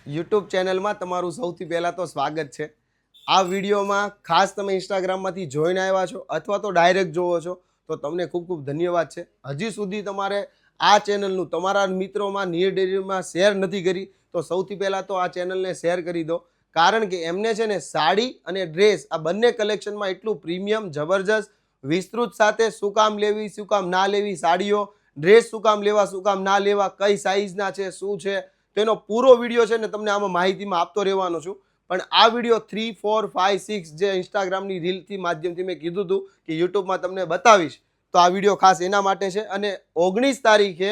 YouTube ચેનલમાં તમારું સૌથી પહેલાં તો સ્વાગત છે. આ વિડીયોમાં ખાસ તમે ઇન્સ્ટાગ્રામમાંથી જોઈને આવ્યા છો અથવા તો ડાયરેક્ટ જોવો છો તો તમને ખૂબ ખૂબ ધન્યવાદ છે. હજી સુધી તમારે આ ચેનલનું તમારા મિત્રોમાં નિયર ડેરીમાં શેર નથી કરી તો સૌથી પહેલાં તો આ ચેનલને શેર કરી દો. કારણ કે એમને છે ને સાડી અને ડ્રેસ આ બંને કલેક્શનમાં એટલું પ્રીમિયમ જબરજસ્ત વિસ્તૃત સાથે શું કામ લેવી શું કામ ના લેવી, સાડીઓ ડ્રેસ શું કામ લેવા શું કામ ના લેવા, કઈ સાઇઝના છે શું છે તેનો પૂરો વિડીયો છે ને તમને આમાં માહિતીમાં આપતો રહેવાનો છું. પણ આ વિડીયો 3, 4, 5, 6 જે ઇન્સ્ટાગ્રામની રીલથી માધ્યમથી મેં કીધું હતું કે યુટ્યુબમાં તમને બતાવીશ તો આ વિડીયો ખાસ એના માટે છે. અને 19 તારીખે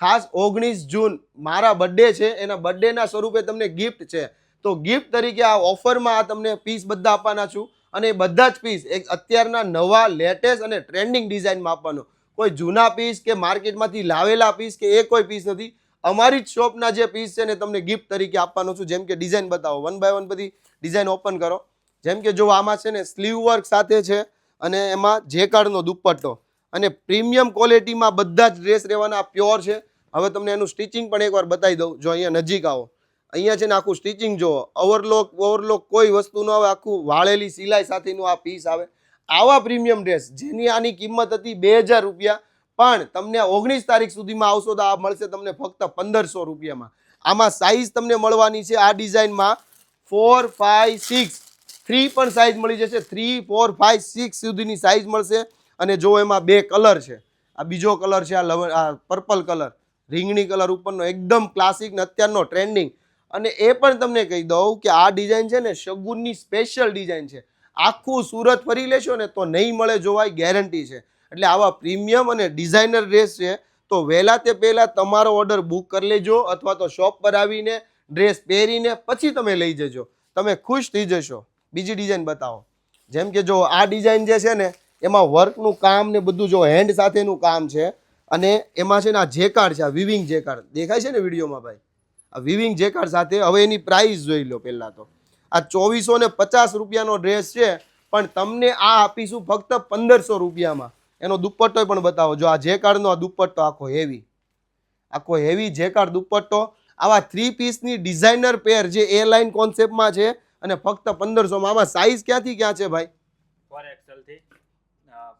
ખાસ 19 જૂન મારા બર્થડે છે, એના બર્થડેના સ્વરૂપે તમને ગિફ્ટ છે. તો ગિફ્ટ તરીકે આ ઓફરમાં આ તમને પીસ બધા આપવાના છું. અને એ બધા જ પીસ એક અત્યારના નવા લેટેસ્ટ અને ટ્રેન્ડિંગ ડિઝાઇનમાં આપવાનો. કોઈ જૂના પીસ કે માર્કેટમાંથી લાવેલા પીસ કે એ કોઈ પીસ નથી. અમારી જ શોપના જે પીસ છે ને તમને ગિફ્ટ તરીકે આપવાનો છું. જેમ કે ડિઝાઇન બતાવો, 1 બાય 1 બધી ડિઝાઇન ઓપન કરો. જેમ કે જો આમાં છે ને સ્લીવ વર્ક સાથે છે અને એમાં જેકાર્ડનો દુપટ્ટો અને પ્રીમિયમ ક્વોલિટીમાં બધા જ ડ્રેસ રહેવાના પ્યોર છે. હવે તમને એનું સ્ટિચિંગ પણ એકવાર બતાવી દઉં. જો અહીંયા નજીક આવો, અહીંયા છે ને આખું સ્ટિચિંગ જુઓ, ઓવરલોક કોઈ વસ્તુ ન આવે, આખું વાળેલી સિલાઈ સાથેનું આ પીસ આવે. આવા પ્રીમિયમ ડ્રેસ જેની આની કિંમત હતી 2000 રૂપિયા પણ તમને 19 તારીખ સુધીમાં આવશો તો આ મળશે તમને ફક્ત 1500 રૂપિયામાં. આમાં સાઇઝ તમને મળવાની છે આ ડિઝાઇનમાં 4, 5, 6 3 પણ સાઇઝ મળી જશે. 3, 4, 5, 6 સુધીની સાઇઝ મળશે. અને જો એમાં 2 કલર છે, આ બીજો કલર છે, આ પર્પલ કલર, રીંગણી કલર ઉપરનો એકદમ ક્લાસિક ને અત્યારનો ટ્રેન્ડિંગ. અને એ પણ તમને કહી દઉં કે આ ડિઝાઇન છે ને શગુનની સ્પેશિયલ ડિઝાઇન છે. આખું સુરત ફરી લેશો ને તો નહીં મળે જોવાય, ગેરંટી છે. એટલે આવા પ્રીમિયમ અને ડિઝાઇનર ડ્રેસ છે તો વહેલા તે પહેલાં તમારો ઓર્ડર બુક કરી લેજો અથવા તો શોપ પર આવીને ડ્રેસ પહેરીને પછી તમે લઈ જજો, તમે ખુશ થઈ જશો. બીજી ડિઝાઇન બતાવો. જેમ કે જો આ ડિઝાઇન જે છે ને એમાં વર્કનું કામ ને બધું જો હેન્ડ સાથેનું કામ છે અને એમાં છે ને આ જેકાર્ડ છે, આ વિવિંગ જેકાર્ડ દેખાય છે ને વિડીયોમાં ભાઈ, આ વિવિંગ જેકાર્ડ સાથે. હવે એની પ્રાઇસ જોઈ લો. પહેલાં તો આ 2450 રૂપિયાનો ડ્રેસ છે પણ તમને આ આપીશું ફક્ત 1500 રૂપિયામાં. એનો દુપટ્ટો પણ બતાવો. જો આ જેકાર્ડનો આ દુપટ્ટો આખો હેવી જેકાર્ડ દુપટ્ટો. આવા 3 પીસની ડિઝાઇનર પેર જે એ લાઇન કોન્સેપ્ટમાં છે અને ફક્ત 1500માં. આમાં સાઇઝ ક્યાંથી ક્યાં છે ભાઈ? 4XL થી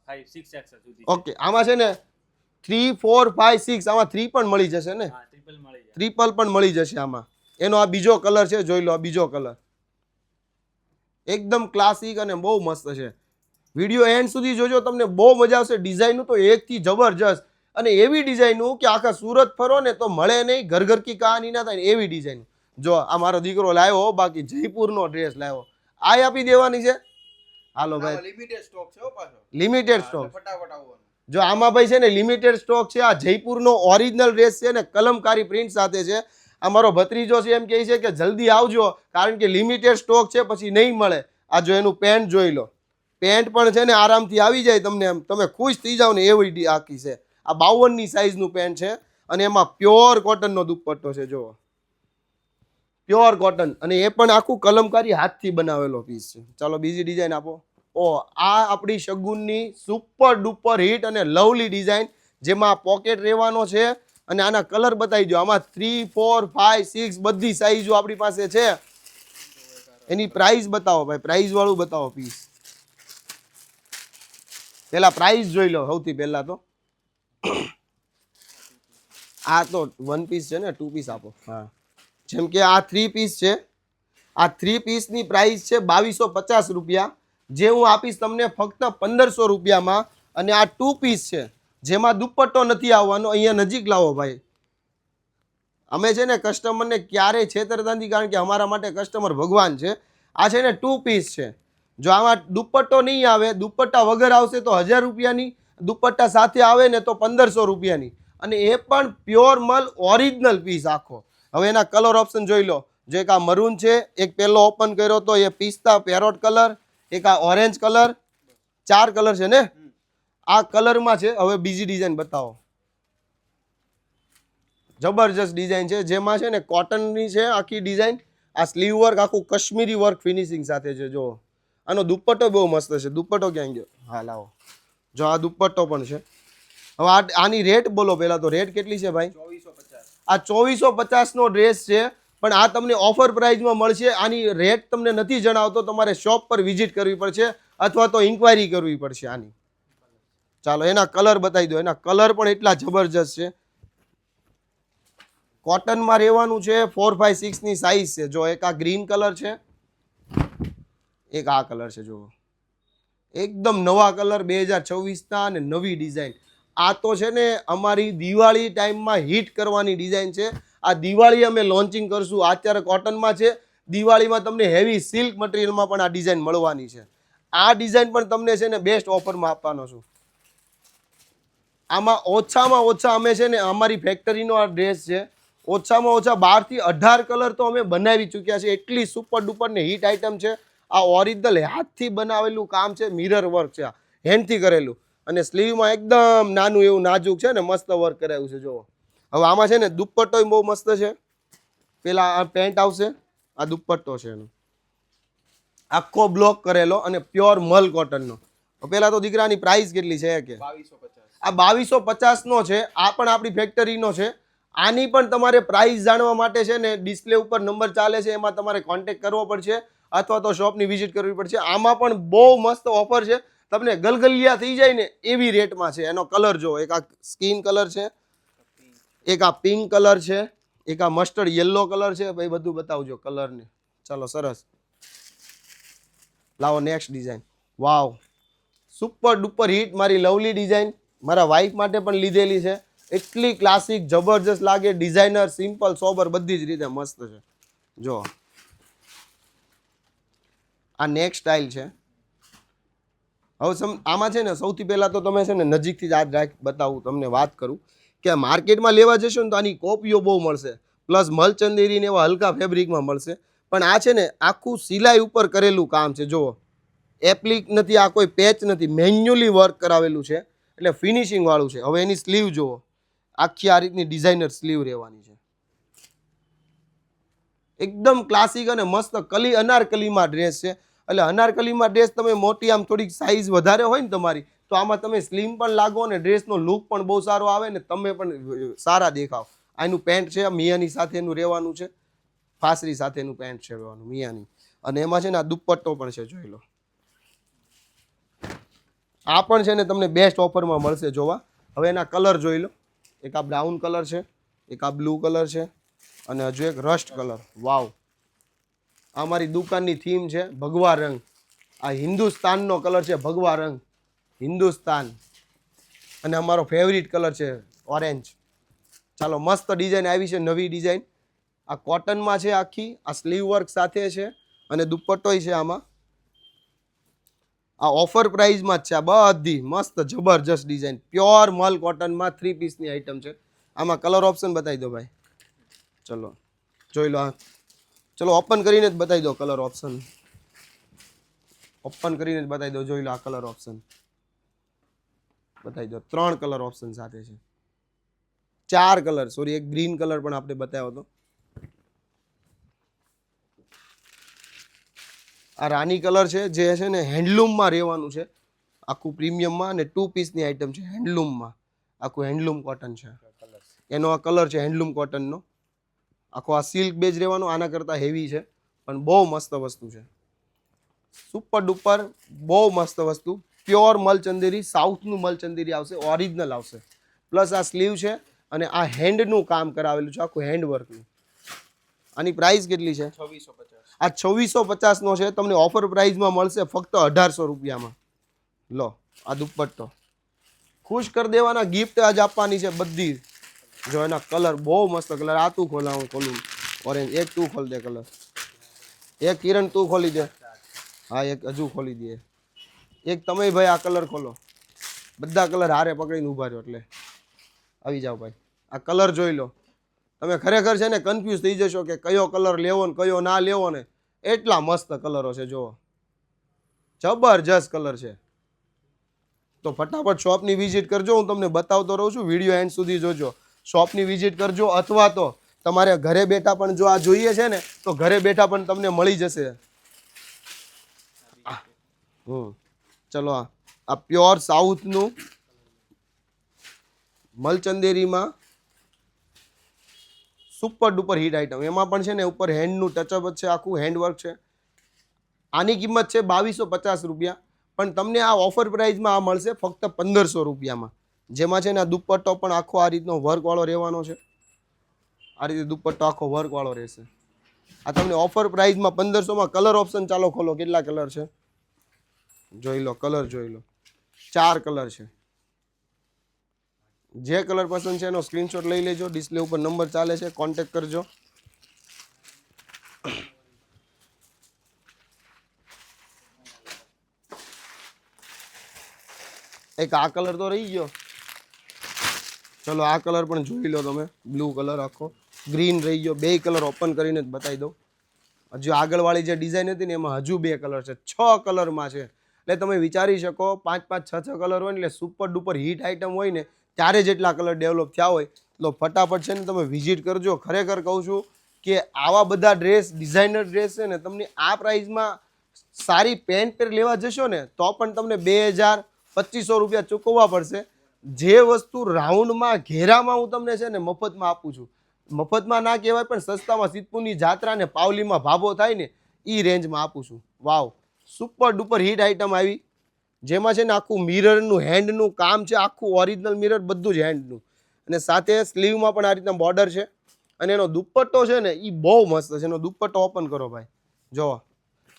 5, 6XL સુધી. ઓકે, આમાં છે ને 3, 4, 5, 6 આમાં 3 પણ મળી જશે ને? હા, ટ્રિપલ મળી જાય. ટ્રિપલ પણ મળી જશે આમાં. એનો આ બીજો કલર છે, જોઈ લો. આ બીજો કલર એકદમ ક્લાસિક અને બહુ મસ્ત છે. વિડીયો એન્ડ સુધી જોજો, તમને બહુ મજા આવશે. ડિઝાઇનનું તો એકથી જબરજસ્ત અને એવી ડિઝાઇનનું કે આખા સુરત ફરો ને તો મળે નહીં, ઘર કી કહાની ના થાય એવી ડિઝાઇન. જો આ મારો દીકરો લાવ્યો, બાકી જયપુરનો ડ્રેસ લાવ્યો, આ આપી દેવાની છે. હાલો ભાઈ, લિમિટેડ સ્ટોક છે પાછો, લિમિટેડ સ્ટોક. ફટાફટ આવવાનો. જો આમાં ભાઈ છે ને લિમિટેડ સ્ટોક છે. આ જયપુરનો ઓરિજિનલ ડ્રેસ છે ને કલમકારી પ્રિન્ટ સાથે છે. આ મારો ભત્રીજો છે એમ કહે છે કે જલ્દી આવજો કારણ કે લિમિટેડ સ્ટોક છે, પછી નહીં મળે. આ જો એનું પેન્ટ જોઈ લો, પેન્ટ પણ છે ને આરામથી આવી જાય તમને, એમ તમે ખુશ થઈ જાવ ને એવી આખી છે. આ 52ની સાઇઝનું પેન્ટ છે અને એમાં પ્યોર કોટનનો દુપટ્ટો છે. જુઓ, પ્યોર કોટન અને એ પણ આખું કલમકારી હાથથી બનાવેલો પીસ છે. ચાલો બીજી ડિઝાઇન આપો. આ આપણી શગુનની સુપર ડુપર હિટ અને લવલી ડિઝાઇન જેમાં પોકેટ રહેવાનો છે અને આના કલર બતાવી દો. આમાં 3, 4, 5, 6 બધી સાઈઝો આપણી પાસે છે. એની પ્રાઇસ બતાવો ભાઈ, પ્રાઇસ વાળું બતાવો પીસ. પેલા પ્રાઇસ જોઈ લો સૌથી પહેલા તો. આ તો 1 પીસ છે ને, 2 પીસ આપો. હા, જેમ કે આ 3 પીસ છે. આ 3 પીસની પ્રાઇસ છે 2250 રૂપિયા, જે હું આપીશ તમને ફક્ત 1500 રૂપિયામાં. અને આ 2 પીસ છે જેમાં દુપટ્ટો નથી આવવાનો. અહીંયા નજીક લાવો ભાઈ. અમે છે ને કસ્ટમરને ક્યારેય છેતરતા નથી કારણ કે અમારા માટે કસ્ટમર ભગવાન છે. આ છે ને 2 પીસ છે. જો આમાં દુપટ્ટો નહીં આવે, દુપટ્ટા વગર આવશે તો 1000 રૂપિયાની, દુપટ્ટા સાથે આવે ને તો 1500 રૂપિયાની. અને એ પણ પ્યોર મલ ઓરિજિનલ પીસ આખો. હવે એના કલર ઓપ્શન જોઈ લો. જો એક આ મરૂન છે, એક પહેલો ઓપન કર્યો તો એ પિસ્તા પેરોટ કલર, એક આ ઓરેન્જ કલર, 4 કલર છે ને આ કલરમાં છે. હવે બીજી ડિઝાઇન બતાવો. જબરજસ્ત ડિઝાઇન છે જેમાં છે ને કોટનની છે આખી ડિઝાઇન. આ સ્લીવ વર્ક આખું કાશ્મીરી વર્ક ફિનિશિંગ સાથે છે. જો આનો દુપટ્ટો બહુ મસ્ત છે. દુપટ્ટો ક્યાં ગયો? હા લાવો. જો આ દુપટ્ટો પણ છે. હવે આની રેટ બોલો પહેલા તો. રેટ કેટલી છે ભાઈ? 2450. આ 2450 નો ડ્રેસ છે પણ આ તમને ઓફર પ્રાઇઝમાં મળશે. આની રેટ તમને નથી જણાવતો, તમારે શોપ પર વિઝિટ કરવી પડશે અથવા તો ઇન્ક્વાયરી કરવી પડશે આની. ચાલો એના કલર બતાવી દો. એના કલર પણ એટલા જબરજસ્ત છે. કોટનમાં રહેવાનું છે. 4, 5, 6 ની સાઈઝ છે. જો એક આ ગ્રીન કલર છે, એક આ કલર છે. જુઓ એકદમ નવા કલર 2026ના અને નવી ડિઝાઇન. આ તો છે ને અમારી દિવાળી ટાઈમમાં હિટ કરવાની ડિઝાઇન છે. આ દિવાળી અમે લોન્ચિંગ કરશું. અત્યારે કોટનમાં છે, દિવાળીમાં તમને હેવી સિલ્ક મટીરિયલમાં પણ આ ડિઝાઇન મળવાની છે. આ ડિઝાઇન પણ તમને છે ને બેસ્ટ ઓફરમાં આપવાનો છું. આમાં ઓછામાં ઓછા અમે છે ને અમારી ફેક્ટરીનો આ ડ્રેસ છે, ઓછામાં ઓછા 12 થી 18 કલર તો અમે બનાવી ચૂક્યા છે. એટલી સુપર ડુપર ને હિટ આઇટમ છે. આ ઓરિજિનલ હાથથી બનાવેલું કામ છે, મિરર વર્ક છે, હેન્ડથી કરેલું. અને સ્લીવમાં એકદમ નાનું એવું નાજુક છે ને મસ્ત વર્ક કરાયું છે. જુઓ હવે આમાં છે ને દુપટ્ટો બહુ મસ્ત છે. પેલા આ પેન્ટ આવશે, આ દુપટ્ટો છે એનો આખો બ્લોક કરેલો અને પ્યોર મલ કોટનનો. પેલા તો દીકરાની પ્રાઇસ કેટલી છે કે 2250. આ 2250 નો છે. આ પણ આપણી ફેક્ટરીનો છે. આની પણ તમારે પ્રાઇસ જાણવા માટે છે ને ડિસ્પ્લે ઉપર નંબર ચાલે છે, એમાં તમારે કોન્ટેક્ટ કરવો પડશે અથવા તો શોપની વિઝિટ કરવી પડશે. આમાં પણ બહુ મસ્ત ઓફર છે, તમને ગલગલિયા થઈ જાય ને એવી રેટમાં છે. એનો કલર જો, એક આ સ્કિન કલર છે, એક આ પિંક કલર છે, એક આ મસ્ટર્ડ યલો કલર છે. ભાઈ બધું બતાવજો કલરને. ચાલો સરસ. લાવો નેક્સ્ટ ડિઝાઇન. વાવ, સુપર ડુપર હિટ. મારી લવલી ડિઝાઇન મારા વાઈફ માટે પણ લીધેલી છે. એટલી ક્લાસિક જબરજસ્ત લાગે. ડિઝાઇનર, સિમ્પલ, સોબર બધી જ રીતે મસ્ત છે. જો આ નેક્સ્ટ સ્ટાઇલ છે. હવે આમાં છે ને સૌથી પહેલા તો તમે છે ને નજીકથી જ આ બતાવું, તમને વાત કરું કે માર્કેટમાં લેવા જશો ને તો આની કોપીઓ બહુ મળશે, પ્લસ મલચંદેરી ને એવા હલકા ફેબ્રિકમાં મળશે. પણ આ છે ને આખું સિલાઈ ઉપર કરેલું કામ છે. જુઓ એપ્લિક નથી, આ કોઈ પેચ નથી, મેન્યુઅલી વર્ક કરાવેલું છે, એટલે ફિનિશિંગ વાળું છે. હવે એની સ્લીવ જુઓ, આખી આ રીતની ડિઝાઇનર સ્લીવ રહેવાની છે. એકદમ ક્લાસિક અને મસ્ત કલી અનારકલીમાં ડ્રેસ છે. એટલે અનારકલીમાં ડ્રેસ તમે મોટી આમ થોડીક સાઈઝ વધારે હોય ને તમારી, તો આમાં તમે સ્લિમ પણ લાગો અને ડ્રેસનો લુક પણ બહુ સારો આવે ને તમે પણ સારા દેખાવ. આનું પેન્ટ છે મિયાની સાથેનું રહેવાનું છે, ફાસરી સાથેનું પેન્ટ છે રહેવાનું મિયાની. અને એમાં છે ને આ દુપટ્ટો પણ છે, જોઈ લો. આ પણ છે ને તમને બેસ્ટ ઓફરમાં મળશે જોવા. હવે એના કલર જોઈ લો. એક આ બ્રાઉન કલર છે, એક આ બ્લુ કલર છે અને હજુ એક રસ્ટ કલર. વાવ, આ મારી દુકાનની થીમ છે ભગવા રંગ. આ હિન્દુસ્તાનનો કલર છે, ભગવા રંગ, હિન્દુસ્તાન. અને અમારો ફેવરિટ કલર છે ઓરેન્જ. ચાલો મસ્ત ડિઝાઇન આવી છે, નવી ડિઝાઇન. આ કોટનમાં છે આખી, આ સ્લીવ વર્ક સાથે છે અને દુપટ્ટોય છે આમાં. આ ઓફર પ્રાઇઝમાં જ છે. આ બધી મસ્ત જબરજસ્ત ડિઝાઇન પ્યોર મલ કોટનમાં 3 પીસની આઈટમ છે. આમાં કલર ઓપ્શન બતાવી દો ભાઈ. ચલો જોઈ લો. ચલો ઓપન કરીને જ બતાવી દો કલર ઓપ્શન. ઓપન કરીને જ બતાવી દો. જોઈ લો આ કલર ઓપ્શન બતાવી દો. 3 કલર ઓપ્શન સાથે છે. 4 કલર, સોરી એક ગ્રીન કલર પણ આપણે બતાવ્યો હતો. આ રાની કલર છે, જે છે ને હેન્ડલૂમમાં રહેવાનું છે, આખું પ્રીમિયમમાં અને 2 પીસની આઈટમ છે હેન્ડલૂમમાં. આખું હેન્ડલૂમ કોટન છે. એનો આ કલર છે હેન્ડલૂમ કોટનનો. આખો આ સિલ્ક બેઝ રહેવાનો, આના કરતાં હેવી છે પણ બહુ મસ્ત વસ્તુ છે. સુપર ડુપર બહુ મસ્ત વસ્તુ. પ્યોર મલચંદેરી, સાઉથનું મલચંદેરી આવશે, ઓરિજિનલ આવશે. પ્લસ આ સ્લીવ છે અને આ હેન્ડનું કામ કરાવેલું છે, આખું હેન્ડવર્કનું. આની પ્રાઇસ કેટલી છે? 2650. આ 2650 નો છે. તમને ઓફર પ્રાઇસમાં મળશે ફક્ત 1800 રૂપિયામાં. લો આ દુપટ્ટો ખુશ કરી દેવાના. ગિફ્ટ આજ આપવાની છે બધી. જો એના કલર બહુ મસ્ત કલર. આ તું ખોલા, હું ખોલું. ઓરેન્જ એક તું ખોલ દે કલર. એક કિરણ તું ખોલી દે. હા એક હજુ ખોલી દે. એક તમે ભાઈ આ કલર ખોલો. બધા કલર હારે પકડીને ઊભા રહ્યો એટલે આવી જાઓ ભાઈ. આ કલર જોઈ લો. તમે ખરેખર છે ને કન્ફ્યુઝ થઈ જશો કે કયો કલર લેવો ને કયો ના લેવો ને. એટલા મસ્ત કલરો છે, જુઓ જબરજસ્ત કલર છે. તો ફટાફટ શોપની વિઝિટ કરજો. હું તમને બતાવતો રહું છું, વિડીયો એન્ડ સુધી જોજો. શોપની વિઝિટ કરજો અથવા તો તમારે ઘરે બેઠા પણ જો આ જોઈએ છે ને તો ઘરે બેઠા પણ તમને મળી જશે. ચલો આ પ્યોર સાઉથનું મલચંદેરીમાં સુપર ડુપર હિટ આઇટમ. એમાં પણ છે ને ઉપર હેન્ડનું ટચઅપ છે, આખું હેન્ડવર્ક છે. આની કિંમત છે 2250 રૂપિયા, પણ તમને આ ઓફર પ્રાઇસમાં આ મળશે ફક્ત 1500 રૂપિયામાં. જેમાં છે ને આ દુપટ્ટો પણ આખો આ રીતનો વર્કવાળો રહેવાનો છે. આ રીતે દુપટ્ટો આખો વર્કવાળો રહેશે. આ તમને ઓફર પ્રાઇસમાં 1500માં. કલર ઓપ્શન ચાલો ખોલો, કેટલા કલર છે જોઈ લો. કલર જોઈ લો, 4 કલર છે. જે કલર પસંદ છે એનો સ્ક્રીનશોટ લઈ લેજો. ડિસ્પ્લે ઉપર નંબર ચાલે છે, કોન્ટેક્ટ કરજો. એક આ કલર તો રહી ગયો, ચલો આ કલર પણ જોઈ લો તમે. બ્લુ કલર આખો, ગ્રીન રહી ગયો. 2 કલર ઓપન કરીને જ બતાવી દઉં. હજુ આગળવાળી જે ડિઝાઇન હતી ને એમાં હજુ 2 કલર છે. 6 કલરમાં છે. એટલે તમે વિચારી શકો 5 6 કલર હોય ને એટલે સુપર ડુપર હિટ આઇટમ હોય ને ત્યારે જેટલા કલર ડેવલપ થયા હોય. તો ફટાફટ છે ને તમે વિઝિટ કરજો. ખરેખર કહું છું કે આવા બધા ડ્રેસ, ડિઝાઇનર ડ્રેસ છે ને તમને આ પ્રાઇસમાં સારી પેન્ટ પેર લેવા જશો ને તો પણ તમને 2000-2500 રૂપિયા ચૂકવવા પડશે. જે વસ્તુ રાઉન્ડમાં ઘેરામાં હું તમને છે ને મફતમાં આપું છું. મફતમાં ના કહેવાય પણ સસ્તામાં સિદ્ધપુરની જાત્રા ને પાવલીમાં ભાભો થાય ને એ રેન્જમાં આપું છું. વાવ, સુપર ડુપર હિટ આઇટમ આવી. જેમાં છે ને આખું મિરરનું હેન્ડનું કામ છે, આખું ઓરિજિનલ મિરર, બધું જ હેન્ડનું. અને સાથે સ્લીવમાં પણ આ રીતના બોર્ડર છે. અને એનો દુપટ્ટો છે ને એ બહુ મસ્ત છે. એનો દુપટ્ટો ઓપન કરો ભાઈ, જો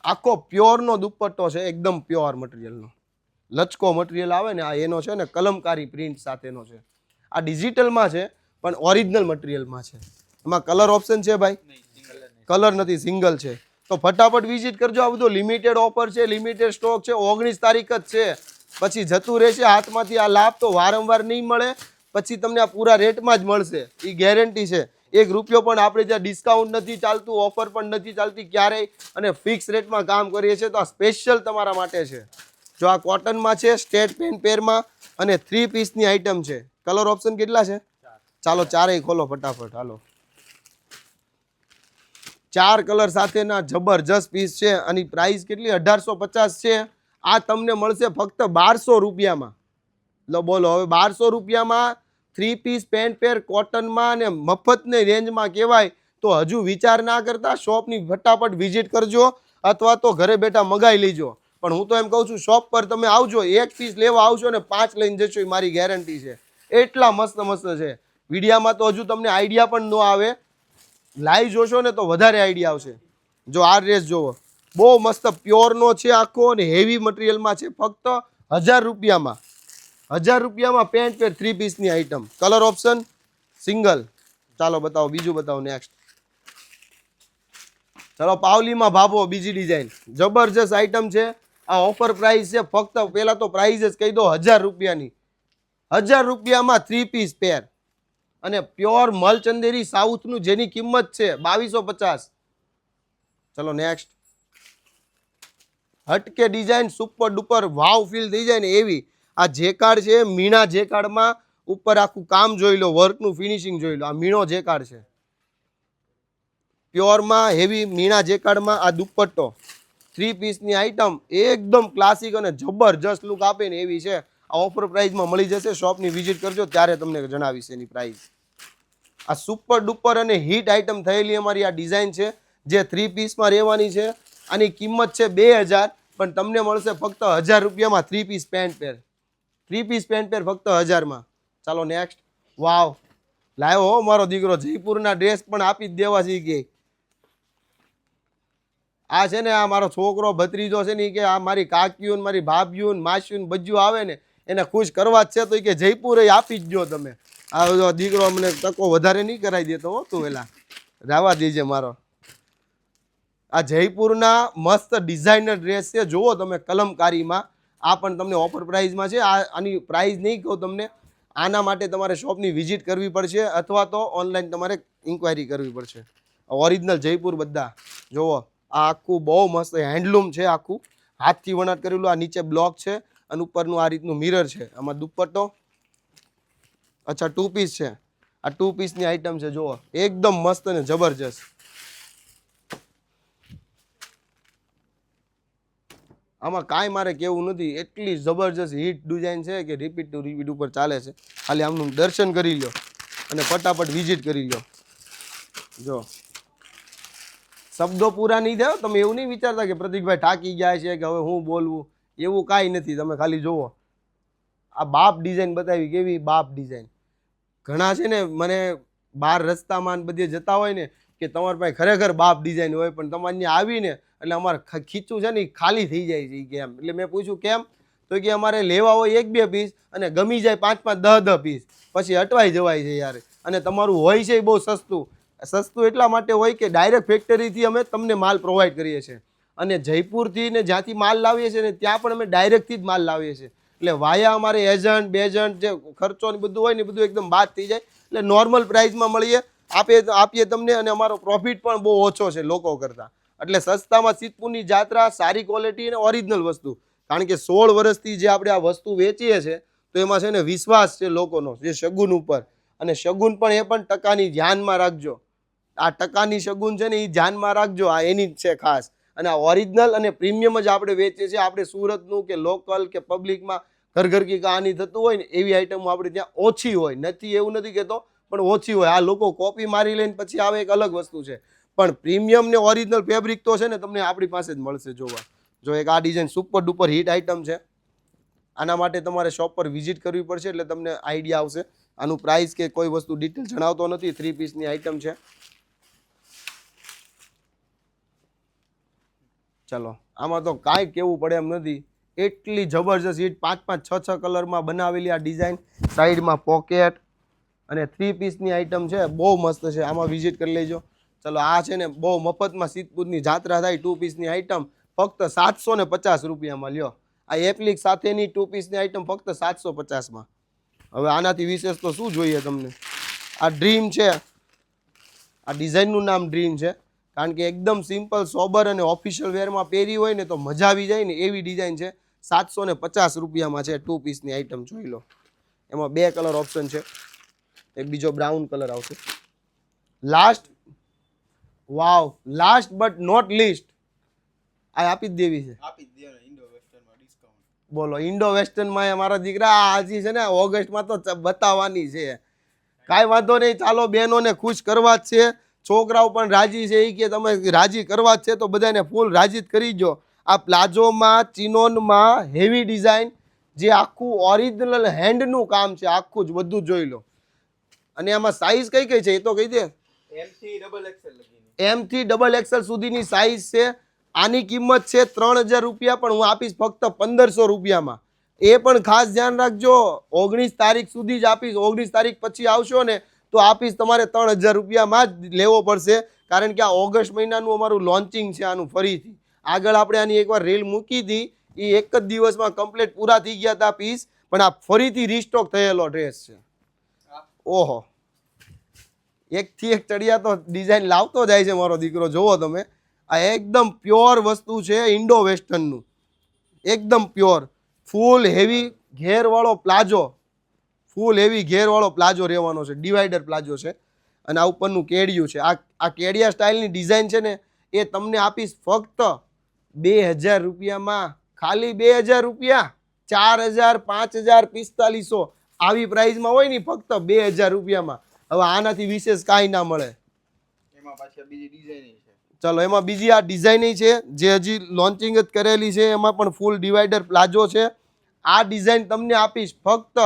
આખો પ્યોરનો દુપટ્ટો છે, એકદમ પ્યોર મટીરિયલનો. લચકો મટીરિયલ આવે ને આ એનો છે ને કલમકારી પ્રિન્ટ સાથેનો છે. આ ડિજિટલમાં છે પણ ઓરિજિનલ મટીરિયલમાં છે. એમાં કલર ઓપ્શન છે ભાઈ? કલર નથી, સિંગલ છે. તો ફટાફટ વિઝિટ કરજો. આ બધું લિમિટેડ ઓફર છે, લિમિટેડ સ્ટોક છે. 19 તારીખ જ છે, પછી જતું રહેશે હાથમાંથી. આ લાભ તો વારંવાર નહીં મળે, પછી તમને આ પૂરા રેટમાં જ મળશે, એ ગેરંટી છે. 1 રૂપિયો પણ આપણે ત્યાં ડિસ્કાઉન્ટ નથી ચાલતું, ઓફર પણ નથી ચાલતી ક્યારેય, અને ફિક્સ રેટમાં કામ કરીએ છીએ. તો આ સ્પેશિયલ તમારા માટે છે. જો આ કોટનમાં છે, સ્ટેટ પેન્ટ પેરમાં, અને 3 પીસની આઇટમ છે. કલર ઓપ્શન કેટલા છે? ચાલો 4 ખોલો ફટાફટ. હાલો, 4 કલર સાથેના જબરજસ્ત પીસ છે. અને પ્રાઇસ કેટલી? 1850 છે. આ તમને મળશે ફક્ત 1200 રૂપિયામાં. લો બોલો, હવે 1200 રૂપિયામાં 3 પીસ પેન્ટ પેર કોટનમાં અને મફતની રેન્જમાં કહેવાય તો હજુ વિચાર ના કરતા શોપની ફટાફટ વિઝિટ કરજો, અથવા તો ઘરે બેઠા મગાઈ લેજો. પણ હું તો એમ કહું છું શોપ પર તમે આવજો, 1 પીસ લેવા આવશો ને 5 લઈને જશો, એ મારી ગેરંટી છે. એટલા મસ્ત મસ્ત છે. વિડીયામાં તો હજુ તમને આઈડિયા પણ ન આવે, લાઈવ જોશો ને તો વધારે આઈડિયા આવશે. જો આ ડ્રેસ જોવો, બહુ મસ્ત પ્યોરનો છે આખો, અને હેવી મટીરિયલમાં છે. ફક્ત 1000 રૂપિયામાં. 1000 રૂપિયામાં પેન્ટ પેર 3 પીસની આઇટમ. Colour option single. ચાલો બતાવો, બીજું બતાવો, નેક્સ્ટ. ચલો પાવલીમાં ભાભો, બીજી ડિઝાઇન. જબરજસ્ત આઇટમ છે. આ ઓફર પ્રાઇસ છે ફક્ત. પહેલા તો પ્રાઇસ જ કહી દો, 1000 રૂપિયાની. 1000 રૂપિયામાં 3 પીસ પેર, અને પ્યોર મલચંદેરી સાઉથનું, જેની કિંમત છે 2250. ચલો નેક્સ્ટ. હટકે ડિઝાઇન, સુપર ડુપર વાવ ફીલ થઈ જાય ને એવી. આ જેકાર્ડ છે, મીણા જેકાર્ડમાં. ઉપર આખું કામ જોઈ લો, વર્કનું ફિનિશિંગ જોઈ લો. આ મીણો જેકાર્ડ છે, પ્યોરમાં હેવી મીણા જેકાર્ડમાં. આ દુપટ્ટો 3 પીસની આઇટમ, એકદમ ક્લાસિક અને જબરજસ્ત લુક આપે ને એવી છે. આ ઓફર પ્રાઇસમાં મળી જશે. શોપની વિઝિટ કરજો ત્યારે તમને જણાવીશ એની પ્રાઇસ. આ સુપર ડુપર અને હિટ આઇટમ થયેલી અમારી આ ડિઝાઇન છે, જે 3 પીસમાં રહેવાની છે. આની કિંમત છે 2000, પણ તમને મળશે ફક્ત 1000 રૂપિયામાં 3 piece pant pair. 3 piece pant pair ફક્ત 1000માં. ચાલો નેક્સ્ટ. વાવ, લાવ્યો હો મારો દીકરો. જયપુરના ડ્રેસ પણ આપી જ દેવા છે કે આ છે ને, આ મારો છોકરો ભત્રીજો છે ને, કે આ મારી કાકીઓ ને મારી ભાભીઓ ને માસીઓ ને બધું આવે ને એને ખુશ કરવા જ છે. તો કે જયપુર એ આપી જ દો તમે. આ દીકરો મને તકો વધારે નહીં કરાવી દેતો હો તું, એલા રાવા દેજે મારો. આ જયપુરના મસ્ત ડિઝાઇનર ડ્રેસ છે, જુઓ તમે કલમકારીમાં. આ પણ તમને ઓફર પ્રાઇસમાં છે. આની પ્રાઇસ નહીં કહું તમને. આના માટે તમારે શોપની વિઝિટ કરવી પડશે, અથવા તો ઓનલાઈન તમારે ઇન્ક્વાયરી કરવી પડશે. ઓરિજિનલ જયપુર બધા જુઓ. આ આખું બહુ મસ્ત હેન્ડલૂમ છે, આખું હાથથી વણાટ કરેલું. આ નીચે બ્લોક છે અને ઉપરનું આ રીતનું મિરર છે. આમાં દુપટ્ટો, અચ્છા 2 પીસ છે. આ 2 પીસની આઇટમ છે, જુઓ એકદમ મસ્ત અને જબરજસ્ત. આમાં કાંઈ મારે કેવું નથી, એટલી જબરજસ્ત હિટ ડિઝાઇન છે કે રિપીટ ટુ રિપીટ ઉપર ચાલે છે. ખાલી આમનું દર્શન કરી લો અને ફટાફટ વિઝિટ કરી લો. જો શબ્દો પૂરા નહીં થયો, તમે એવું નહીં વિચારતા કે પ્રતિકભાઈ થાકી ગયા છે કે હવે હું બોલવું, એવું કાંઈ નથી. તમે ખાલી જુઓ આ બાપ ડિઝાઇન બતાવી, કેવી બાપ ડિઝાઇન. ઘણા છે ને મને બહાર રસ્તામાં ને બધે જતા હોય ને કે તમારી પાસે ખરેખર બાપ ડિઝાઇન હોય, પણ તમારે ત્યાં આવીને એટલે અમારે ખીચું છે ને એ ખાલી થઈ જાય છે કે એમ. એટલે મેં પૂછ્યું કેમ, તો કે અમારે લેવા હોય 1-2 પીસ અને ગમી જાય 5-5, 10-10 પીસ, પછી અટવાઈ જવાય છે યાર. અને તમારું હોય છે એ બહુ સસ્તું. સસ્તું એટલા માટે હોય કે ડાયરેક્ટ ફેક્ટરીથી અમે તમને માલ પ્રોવાઈડ કરીએ છીએ, અને જયપુરથી ને જ્યાંથી માલ લાવીએ છીએ ને ત્યાં પણ અમે ડાયરેક્ટથી જ માલ લાવીએ છીએ. એટલે વાયા અમારે એજન્ટ બેજન્ટ જે ખર્ચો ને બધું હોય ને બધું એકદમ બાદ થઈ જાય. એટલે નોર્મલ પ્રાઇસમાં મળીએ આપીએ તમને, અને અમારો પ્રોફિટ પણ બહુ ઓછો છે લોકો કરતાં. એટલે સસ્તામાં સિદ્ધપુરની જાત્રા, સારી ક્વોલિટી અને ઓરિજિનલ વસ્તુ. કારણ કે 16 વર્ષથી જે આપણે આ વસ્તુ વેચીએ છીએ તો એમાં છે ને વિશ્વાસ છે લોકોનો જે શગુન ઉપર. અને શગુન પણ એ પણ ટકાની ધ્યાનમાં રાખજો. આ ટકાની શગુન છે ને એ ધ્યાનમાં રાખજો, આ એની જ છે ખાસ. અને આ ઓરિજિનલ અને પ્રીમિયમ જ આપણે વેચીએ છીએ. આપણે સુરતનું કે લોકલ કે પબ્લિકમાં ઘર ઘર કી કહાની થતું હોય ને એવી આઈટમો આપણે ત્યાં ઓછી હોય. નથી એવું નથી કહેતો, પણ ઓછી હોય. આ લોકો કોપી મારી લઈને પછી આવે એક અલગ વસ્તુ છે, પણ પ્રીમિયમ ને ઓરિજિનલ ફેબ્રિક તો છે ને તમને આપણી પાસે જ મળશે. જોવા જો એક આ design super duper hit item છે. આના માટે તમારે શોપ પર વિઝિટ કરવી પડશે એટલે તમને આઈડિયા આવશે. આનું પ્રાઇસ કે કોઈ વસ્તુ ડિટેલ જણાવતો નથી. 3 પીસની આઈટમ છે. ચલો આમાં તો કાંઈ કેવું પડે એમ નથી, એટલી જબરજસ્ત હિટ. 5-5, 6-6 કલરમાં બનાવેલી આ ડિઝાઇન, સાઈડમાં પોકેટ અને 3 પીસની આઈટમ છે. બહુ મસ્ત છે, આમાં વિઝિટ કરી લેજો. ચલો આ છે ને બહુ મફતમાં સિદ્ધપુરની જાત્રા થાય 2 પીસની આઈટમ ફક્ત 750 રૂપિયામાં લ્યો. આ એપ્લિક સાથેની 2 પીસની આઈટમ ફક્ત 750માં. હવે આનાથી વિશેષ તો શું જોઈએ તમને. આ ડ્રીમ છે, આ ડિઝાઇનનું નામ ડ્રીમ છે, કારણ કે એકદમ સિમ્પલ સોબર અને ઓફિશિયલ વેરમાં પહેરી હોય ને તો મજા આવી જાય ને એવી ડિઝાઇન છે. 750 રૂપિયામાં છે 2 પીસની આઈટમ. જોઈ લો, એમાં 2 કલર ઓપ્શન છે, એક બીજો બ્રાઉન કલર આવશે. Last, wow, last but not least આ આપી જ દેવી છે. બોલો ઇન્ડો વેસ્ટર્નમાં અમારા દીકરા હજી છે ને ઓગસ્ટમાં તો બતાવવાની છે. કાંઈ વાંધો નહીં, ચાલો બહેનોને ખુશ કરવા જ છે. છોકરાઓ પણ રાજી છે, એ કે તમે રાજી કરવા જ છે તો બધાને ફૂલ રાજી જ કરી દો. આ પ્લાઝોમાં ચિનોનમાં હેવી ડિઝાઇન, જે આખું ઓરિજિનલ હેન્ડનું કામ છે, આખું જ બધું જોઈ લો. અને આમાં સાઈઝ કઈ કઈ છે એ તો કહી દે. M થી XXL સુધીની સાઈઝ છે. આની કિંમત છે 3000 રૂપિયા, પણ હું આપીશ ફક્ત 1500 રૂપિયામાં. એ પણ ખાસ ધ્યાન રાખજો, 19 તારીખ સુધી જ આપીશ. 19 તારીખ પછી આવશો ને તો આપીશ તમારે 3000 રૂપિયામાં જ લેવો પડશે, કારણ કે આ ઓગસ્ટ મહિનાનું અમારું લોન્ચિંગ છે આનું. ફરીથી આગળ આપણે આની એકવાર રીલ મૂકી હતી, એ એક જ દિવસમાં કમ્પ્લીટ પૂરા થઈ ગયા હતા પીસ, પણ આ ફરીથી રીસ્ટોક થયેલો ડ્રેસ છે. ઓહો, એકથી એક ચડિયા તો ડિઝાઇન લાવતો જાય છે મારો દીકરો. જુઓ તમે, આ એકદમ પ્યોર વસ્તુ છે ઇન્ડો વેસ્ટર્નનું, એકદમ પ્યોર. ફૂલ હેવી ઘેરવાળો પ્લાઝો, ફૂલ હેવી ઘેરવાળો પ્લાઝો રહેવાનો છે, ડિવાઈડર પ્લાઝો છે. અને આ ઉપરનું કેડિયું છે. આ કેડિયા સ્ટાઇલની ડિઝાઇન છે ને એ તમને આપીશ ફક્ત 2000 રૂપિયામાં. ખાલી 2000 રૂપિયા. 4000, 5000, 4500 આવી પ્રાઇસમાં હોય ને ફક્ત 2000 રૂપિયામાં. હવે આનાથી વિશેષ કાંઈ ના મળે. એમાં પાછી બીજી ડિઝાઇન છે. ચલો એમાં બીજી આ ડિઝાઇન છે જે હજી લોન્ચિંગ જ કરેલી છે. એમાં પણ ફૂલ ડિવાઈડર પ્લાઝો છે. આ ડિઝાઇન તમને આપીશ ફક્ત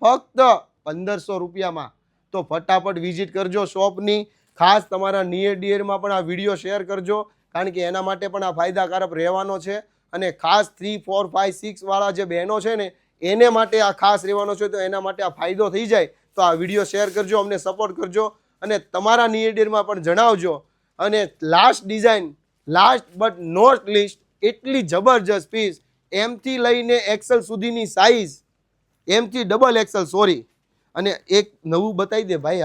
1500 રૂપિયામાં. તો ફટાફટ વિઝિટ કરજો શોપની. ખાસ તમારા નિયર ડિયરમાં પણ આ વિડીયો શેર કરજો, કારણ કે એના માટે પણ આ ફાયદાકારક રહેવાનો છે. અને ખાસ 3, 4, 5, 6 વાળા જે બહેનો છે ને એને માટે આ ખાસ રહેવાનો છે, તો એના માટે આ ફાયદો થઈ જાય. તો આ વિડીયો શેર કરજો, અમને સપોર્ટ કરજો અને તમારા નિયર ડિયરમાં પણ જણાવજો. અને last design, last but not least, એટલી જબરજસ્ત પીસ, M થી લઈને XL સુધીની સાઈઝ, M થી XXL સોરી. અને એક નવું બતાવી દે ભાઈ,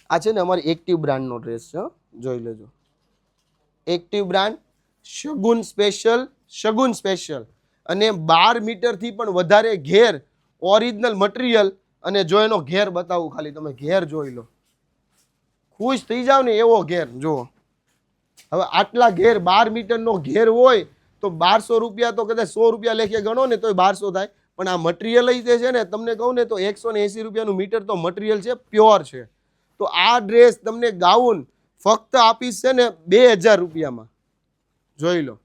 આ છે ને અમારી એક્ટિવ બ્રાન્ડનો ડ્રેસ છે, જોઈ લેજો. Active brand, Shagun special, Shagun special. અને 12 મીટરથી પણ વધારે ઘેર, ઓરિજિનલ મટીરિયલ. અને જો એનો ઘેર બતાવું, ખાલી તમે ઘેર જોઈ લો, ખુશ થઈ જાવ ને એવો ઘેર. જુઓ હવે આટલા ઘેર, 12 મીટરનો ઘેર હોય તો 1200 રૂપિયા તો કદાચ 100 રૂપિયા લેખે ગણો ને તોય 1200 થાય. પણ આ મટીરિયલ જે છે ને તમને કહું ને તો 180 રૂપિયાનું મીટર તો મટીરિયલ છે, પ્યોર છે. તો આ ડ્રેસ તમને ગાઉન ફક્ત આપીશ છે ને 2000 રૂપિયામાં. જોઈ લો,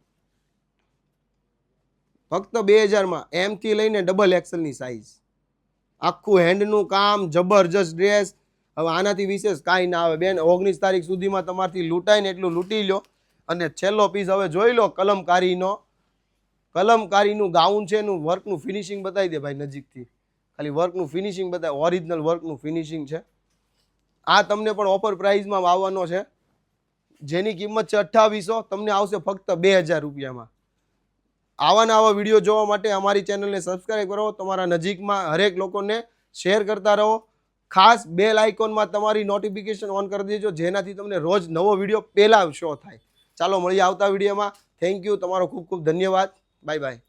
ફક્ત 2000માં એમ થી લઈને ડબલ એક્સેલની સાઈઝ, આખું હેન્ડનું કામ, જબરજસ્ત ડ્રેસ. હવે આનાથી વિશેષ કાંઈ ના આવે બેન. 19 તારીખ સુધીમાં તમારથી લૂંટાય ને એટલું લૂંટી લો. અને છેલ્લો પીસ હવે જોઈ લો, કલમકારીનું ગાઉન છે, એનું વર્કનું ફિનિશિંગ બતાવી દે ભાઈ નજીકથી. ખાલી વર્કનું ફિનિશિંગ બતાવે, ઓરિજિનલ વર્કનું ફિનિશિંગ છે. આ તમને પણ ઓફર પ્રાઇઝમાં આવવાનો છે, જેની કિંમત છે 2800, તમને આવશે ફક્ત 2000 રૂપિયામાં. આવા વિડીયો જોવા માટે અમારી ચેનલને સબસ્ક્રાઈબ કરો, તમારા નજીકમાં હરેક લોકોને શેર કરતા રહો. ખાસ બેલ આઇકોનમાં તમારી નોટિફિકેશન ઓન કરી દેજો, જેનાથી તમને રોજ નવો વિડીયો પહેલા શો થાય. ચાલો મળીએ આવતા વિડીયોમાં. થેન્ક યુ, તમારો ખૂબ ખૂબ ધન્યવાદ. Bye bye.